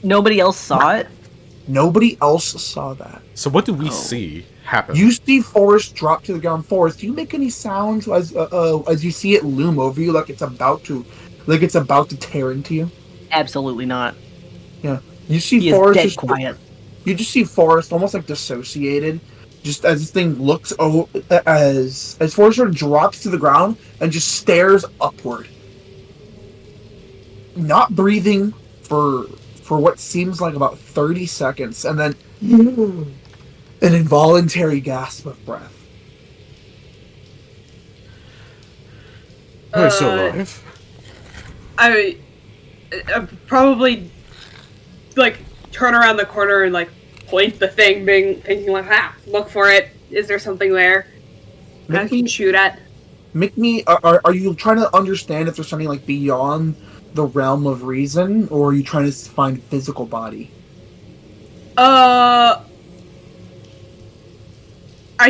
Nobody else saw it? Nobody else saw that. So what do we see happen? You see Forrest drop to the ground. Forrest, do you make any sounds as you see it loom over you, like it's about to tear into you? Absolutely not. Yeah. You see He is Forrest dead just quiet. You just see Forrest almost like dissociated, just as this thing looks as Forrest sort of drops to the ground and just stares upward, not breathing for what seems like about 30 seconds, and then an involuntary gasp of breath. Are you still alive? I probably like turn around the corner and like point the thing, thinking like, look for it. Is there something there I can shoot at? Make me. Are you trying to understand if there's something like beyond the realm of reason, or are you trying to find physical body? I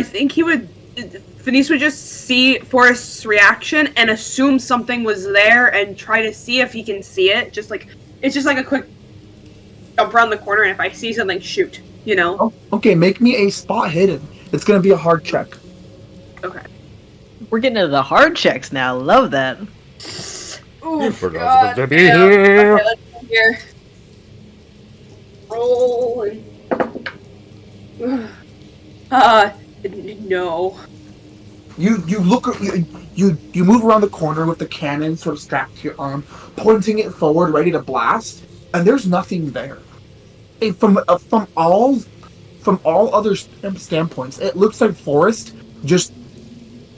think Phineas would just see Forrest's reaction and assume something was there and try to see if he can see it. It's just like a quick jump around the corner, and if I see something, shoot. You know? Oh, okay, make me a spot hidden. It's gonna be a hard check. Okay. We're getting into the hard checks now. Love that. Oh, We're not supposed to be here. Okay, let's go here. Roll and... no. You look you move around the corner with the cannon sort of strapped to your arm, pointing it forward, ready to blast, and there's nothing there. And from all other standpoints, it looks like Forrest just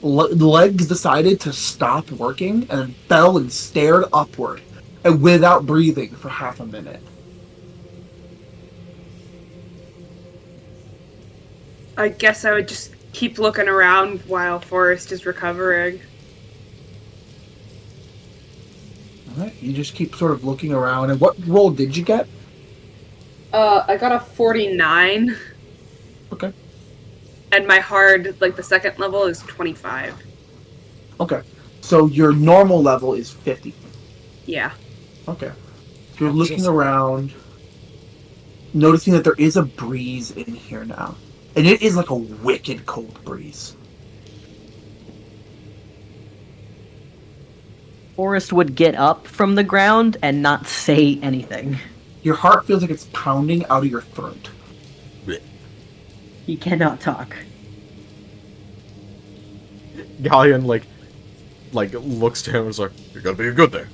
legs decided to stop working and fell and stared upward, and without breathing for half a minute. I guess I would just keep looking around while Forrest is recovering. Alright, you just keep sort of looking around. And what roll did you get? I got a 49. Okay. And my hard, like the second level, is 25. Okay. So your normal level is 50. Yeah. Okay. You're looking around, noticing that there is a breeze in here now. And it is like a wicked cold breeze. Forrest would get up from the ground and not say anything. Your heart feels like it's pounding out of your throat. He cannot talk. Galleon like looks to him and is like, "You're gonna be good there."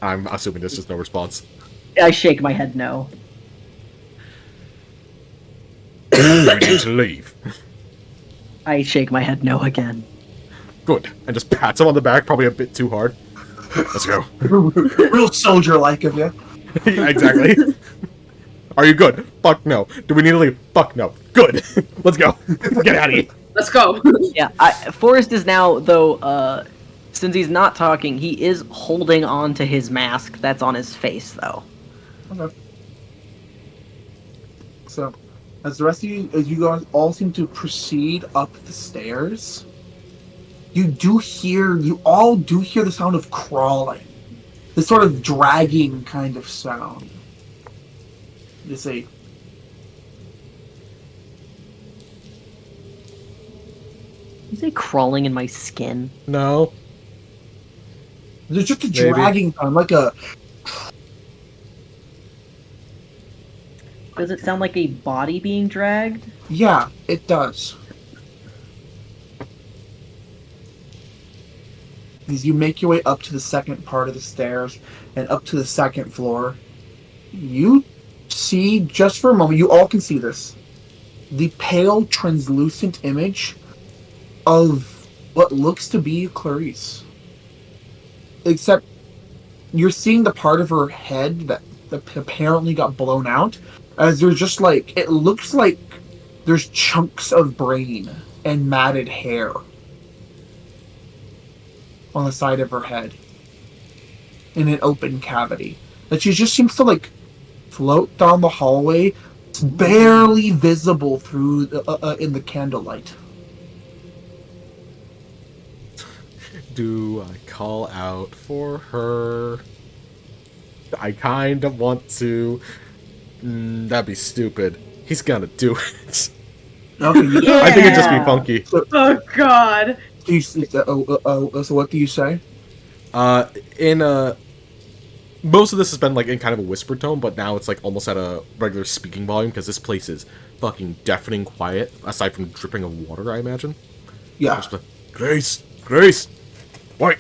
I'm assuming there's just no response. I shake my head no. We need to leave. I shake my head no again. Good. And just pats him on the back, probably a bit too hard. Let's go. Real soldier-like of you. Yeah, exactly. Are you good? Fuck no. Do we need to leave? Fuck no. Good. Let's go. Get out of here. Let's go. Yeah, Forrest is now, though, since he's not talking, he is holding on to his mask that's on his face, though. Okay. So, as the rest of you guys all seem to proceed up the stairs, you all do hear the sound of crawling. This sort of dragging kind of sound. You see. Is he crawling in my skin? No. There's just a Maybe. dragging sound, like a... Does it sound like a body being dragged? Yeah, it does. As you make your way up to the second part of the stairs and up to the second floor, you see, just for a moment, you all can see this, the pale, translucent image of what looks to be Clarice. Except you're seeing the part of her head that apparently got blown out, as there's just like, it looks like there's chunks of brain and matted hair on the side of her head in an open cavity. That she just seems to like float down the hallway. It's barely visible through in the candlelight. Do I call out for her? I kind of want to. That'd be stupid. He's gonna do it. Okay, I think it'd just be Yeah. funky. Oh God. So what do you say? In most of this has been like in kind of a whispered tone, but now it's like almost at a regular speaking volume because this place is fucking deafening quiet. Aside from dripping of water, I imagine. Yeah. Just like, Grace, wait.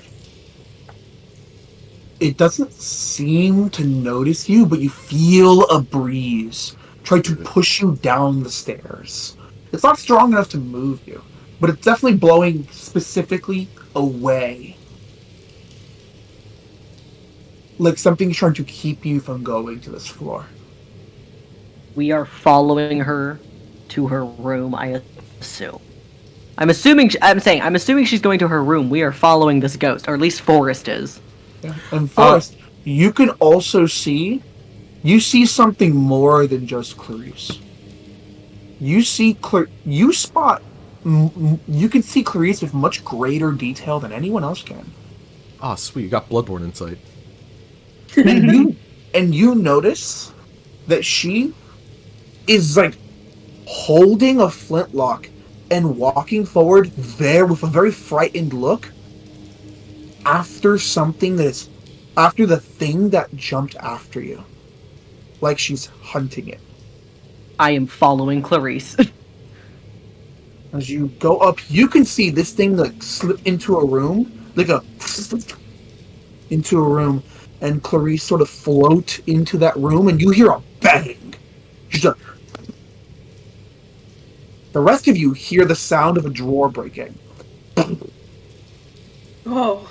It doesn't seem to notice you, but you feel a breeze try to push you down the stairs. It's not strong enough to move you, but it's definitely blowing specifically away. Like something's trying to keep you from going to this floor. We are following her to her room, I assume. I'm assuming she's going to her room. We are following this ghost, or at least Forrest is. Yeah. And Forrest, you can also see, you see something more than just Clarice. You see, you can see Clarice with much greater detail than anyone else can. Ah, sweet, you got Bloodborne insight. And you notice that she is like holding a flintlock and walking forward there with a very frightened look after the thing that jumped after you. Like she's hunting it. I am following Clarice. As you go up, you can see this thing like slip into a room, into a room, and Clarice sort of float into that room, and you hear a bang. She's like, the rest of you hear the sound of a drawer breaking. Oh.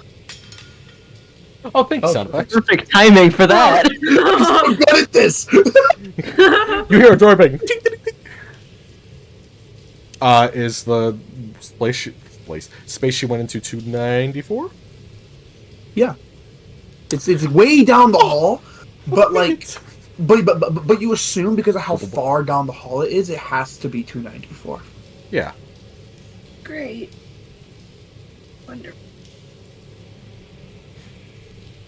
Oh, thanks, sound effects. Perfect timing for that. I'm good at this. You hear a door bang. Is the space she went into 294? Yeah, it's way down the hall, but like, but you assume because of how far down the hall it is, it has to be 294. Yeah. Great. Wonderful.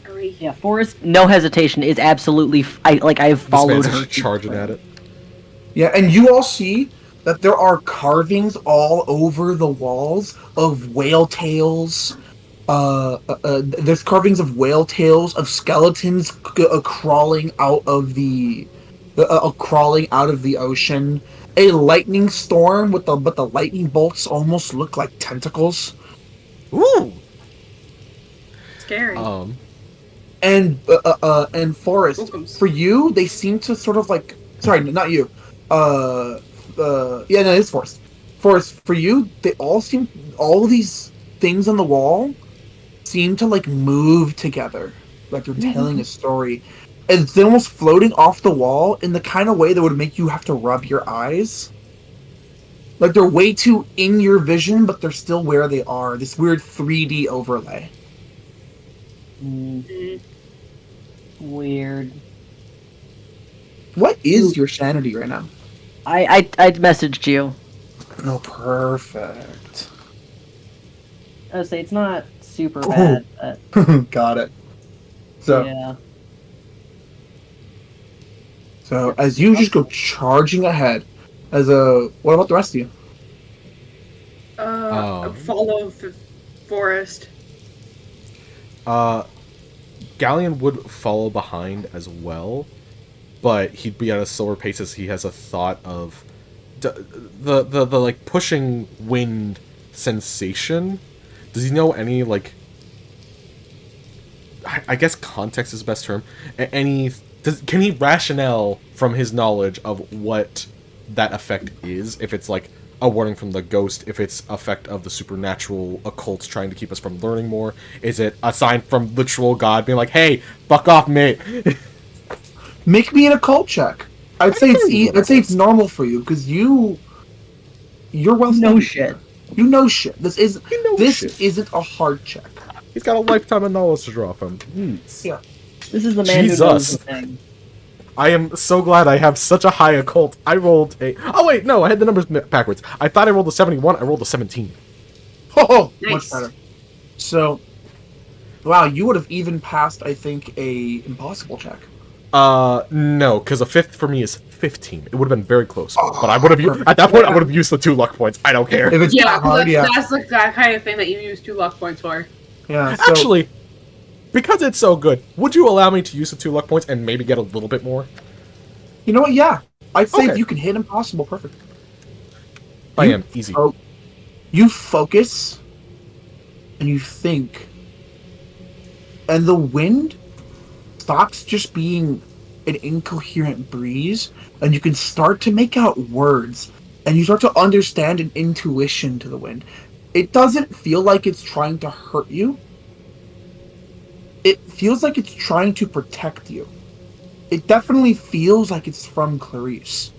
Hurry. Yeah, Forrest, no hesitation, is absolutely. I have followed This man's her. just charging at it. Yeah, and you all see that there are carvings all over the walls of whale tails. There's carvings of whale tails, of skeletons crawling out of the ocean. A lightning storm but the lightning bolts almost look like tentacles. Ooh. Scary. And Forrest, Welcomes. for you, they seem to sort of like. Sorry, not you. Yeah, no, it's Forrest. Forrest, for you, all these things on the wall seem to like move together, like they're telling a story. And it's almost floating off the wall in the kind of way that would make you have to rub your eyes. Like they're way too in your vision, but they're still where they are. This weird 3D overlay. Weird. What is your sanity right now? I messaged you. Oh, perfect. I would say it's not super bad, but Got it. So, yeah. so as you just go charging ahead, what about the rest of you? Follow Forest. Galleon would follow behind as well, but he'd be at a slower pace as he has a thought of the like pushing wind sensation. Does he know any like? I guess context is the best term. Can he rationale from his knowledge of what that effect is? If it's like a warning from the ghost, if it's effect of the supernatural occults trying to keep us from learning more, is it a sign from literal God being like, "Hey, fuck off, mate"? Make me an occult check. I'd say it's normal for you because you're well No studied. shit. You know shit. This shit. isn't a hard check. He's got a lifetime of knowledge to draw from. Yeah. This is the man who knows Jesus. the thing. I am so glad I have such a high occult. I rolled a... Oh, wait, no, I had the numbers backwards. I thought I rolled a 71. I rolled a 17. Oh, Nice. much better. So, Wow, you would have even passed, I think, a impossible check. No, because a fifth for me is 15. It would have been very close. But I would have perfect. at that point I would have used the 2 luck points. I don't care. If it's Yeah, that hard, yeah. that's the kind of thing that you use 2 luck points for. Yeah, so, Actually, because it's so good, would you allow me to use the 2 luck points and maybe get a little bit more? you know what? Yeah, I'd say if Okay. you can hit impossible, perfect. I You- am easy. Oh, you focus and you think, and the wind stops just being an incoherent breeze, and you can start to make out words, and you start to understand an intuition to the wind. It doesn't feel like it's trying to hurt you. It feels like it's trying to protect you. It definitely feels like it's from Clarice.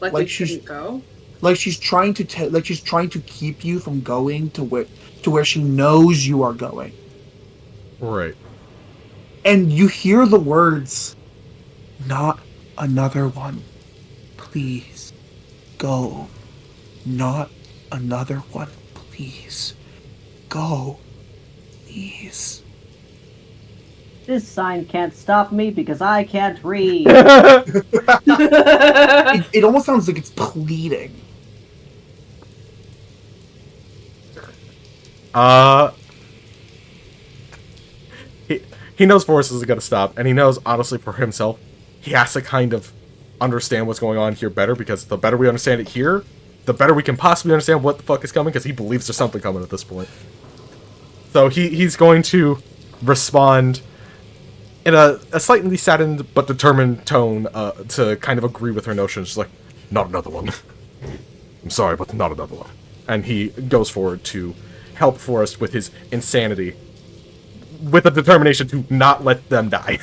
Like Like we she's- shouldn't go. Like she's trying to keep you from going to where she knows you are going. Right. And you hear the words, "Not another one. Please go. Not another one. Please go. Please." This sign can't stop me because I can't read. It almost sounds like it's pleading. He knows Forrest isn't gonna stop, and he knows, honestly, for himself, he has to kind of understand what's going on here better, because the better we understand it here, the better we can possibly understand what the fuck is coming, because he believes there's something coming at this point. So he's going to respond in a slightly saddened but determined tone to kind of agree with her notion. She's like, not another one. I'm sorry, but not another one. And he goes forward to help Forrest with his insanity, with a determination to not let them die.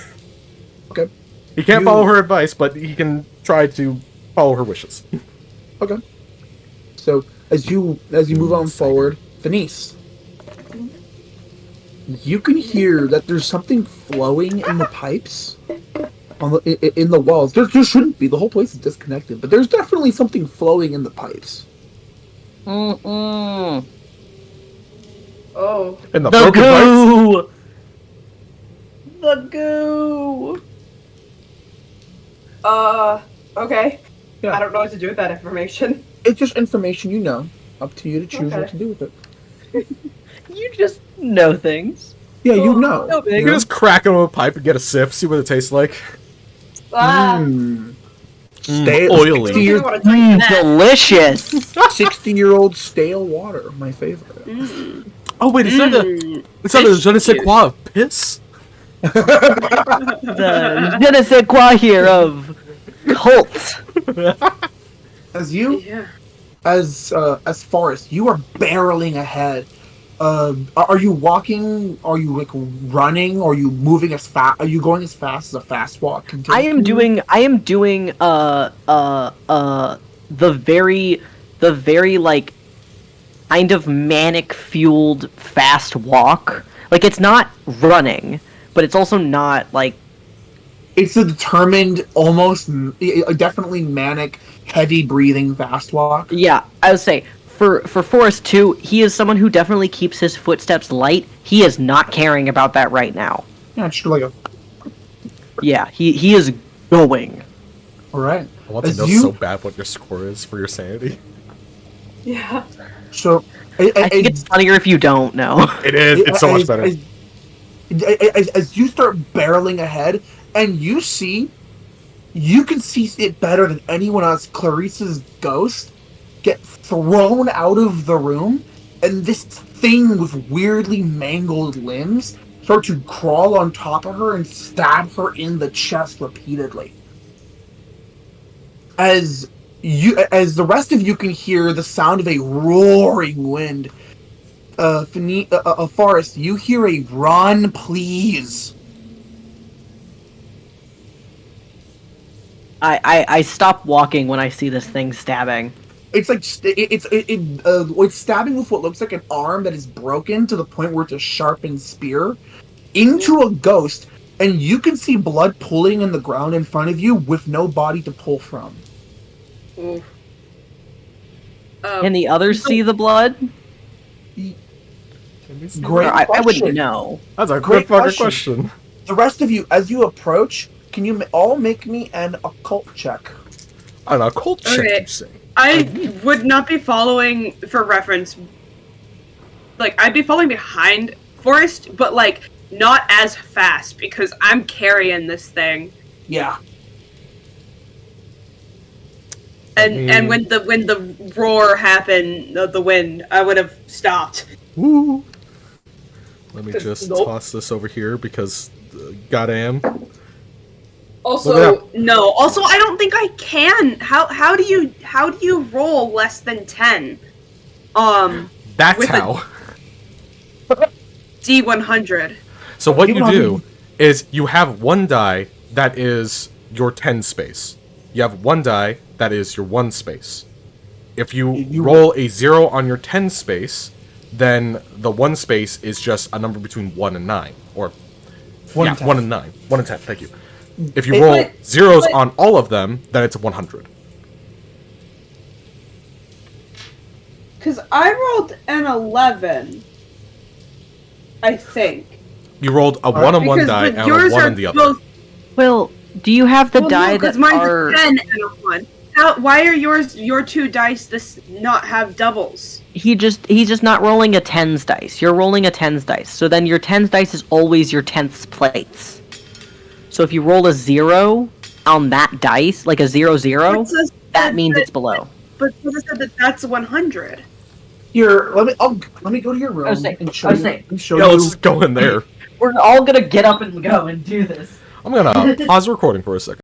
Okay. He can't You- follow her advice, but he can try to follow her wishes. Okay. So as you move on forward, Venice, you can hear that there's something flowing in the pipes, in the walls. There shouldn't be. The whole place is disconnected, but there's definitely something flowing in the pipes. Mm-mm. Oh. And the The broken pipes. goo! The goo! Okay. Yeah. I don't know what to do with that information. It's just information you know. Up to you to choose what Okay. to do with it. You just know things. Yeah, you know. no big. You can just crack him with a pipe and get a sip, see what it tastes like. Mm. Stale, oily. 60 year, want to drink that. Delicious! 60-year-old stale water, my favorite. Oh wait, it's not a je ne sais quoi of piss? The je ne sais quoi here of cult. As you Yeah. as Forrest, you are barreling ahead. Are you walking? Are you like running? Are you moving as fast? Are you going as fast as a fast walk? can take I am you? doing the very like kind of manic fueled fast walk. Like it's not running, but it's also not like It's a determined, almost definitely manic, heavy breathing fast walk. yeah, I would say for Forrest too, he is someone who definitely keeps his footsteps light. He is not caring about that right now. Yeah, it's just like a. Yeah, he is going. All right. I want to As know you- so bad what your score is for your sanity. Yeah. So I think it's funnier if you don't know. It is. It's so much better. As you start barreling ahead, and you can see it better than anyone else. Clarice's ghost get thrown out of the room, and this thing with weirdly mangled limbs start to crawl on top of her and stab her in the chest repeatedly. As the rest of you can hear the sound of a roaring wind, Forrest, you hear a "run, please." I stop walking when I see this thing stabbing. It's like it's stabbing with what looks like an arm that is broken to the point where it's a sharpened spear into a ghost, and you can see blood pooling in the ground in front of you with no body to pull from. Oof. Can the others see the blood? Great I question. wouldn't know. That's a Great good fucking question. The rest of you, as you approach, can you all make me an occult check? An occult check, Okay. you say? I would not be following, for reference, like, I'd be following behind Forrest, but, like, not as fast, because I'm carrying this thing. Yeah. And when the roar happened of the wind, I would have stopped. Woo! Let me just Nope. toss this over here because, goddamn. Also, no. Also, I don't think I can. How do you roll less than 10? That's with a- how. D100. So what you People do have- is you have one die that is your 10 space. You have one die that is your 1 space. If you roll a 0 on your 10 space, then the 1 space is just a number between 1 and 9. Or, 1 yeah, and 10. 1 and 9. 1 and 10, thank you. If you Hey, roll but- zeros but- on all of them, then it's a 100. Because I rolled an 11. I think. You rolled a 1 on one Because die but and yours a 1 are on the other. both. Well, do you have the Well, die no, because that mine's are? a 10 and a 1. Why are your 2 dice not have doubles? He's just not rolling a tens dice. You're rolling a tens dice. So then your tens dice is always your tenths plates. So if you roll a 0 on that dice, like a 0, It says that means it's below. But it said that that's 100. Here, let me go to your room I was saying- and show I was you. saying- And show Yeah, you. let's just go in there. We're all gonna get up and go and do this. I'm gonna pause the recording for a second.